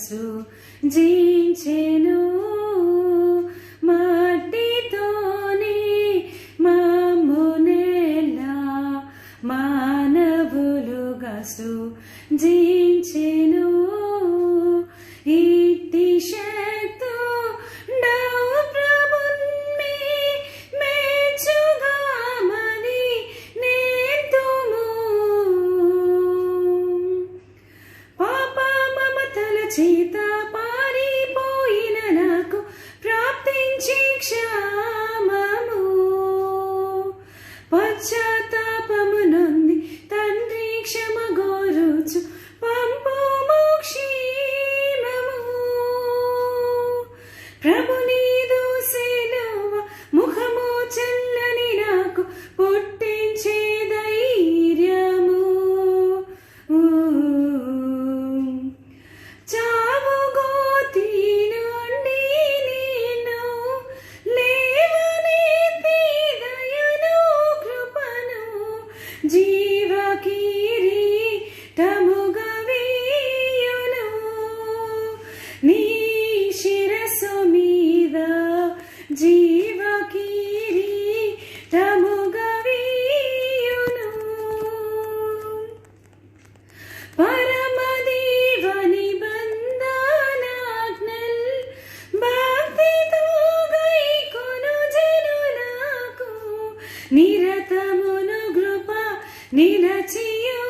సృజించెను మట్టితోనే మమ్మునెల్లా మానవులుగా సృజించెను ఇట్టి శక్తుడవు ప్రభున్మే మెచ్చుగామని నేర్తుము పాప మమతల చేత పారిపోయిన నాకు ప్రాప్తించి క్షేమము పశ్చాత్తాపము నొంది తండ్రి క్షమ గోరుచు పంపుము క్షేమము ప్రభు నీదు సిలువ ముఖము చల్లని నాకు పుట్టించే ధైర్యము చావు గోతి నుండి నేను లేవనెత్తి దయను కృపను జీవ కిరీటముగా వేయును నీ శిరస్సు మీద జీవ కిరీటముగా వేయును పరమదేవ నిబంధనాజ్ఞల్ భక్తితో గైకొను జనులకు నిరతమును కృప నిలచియు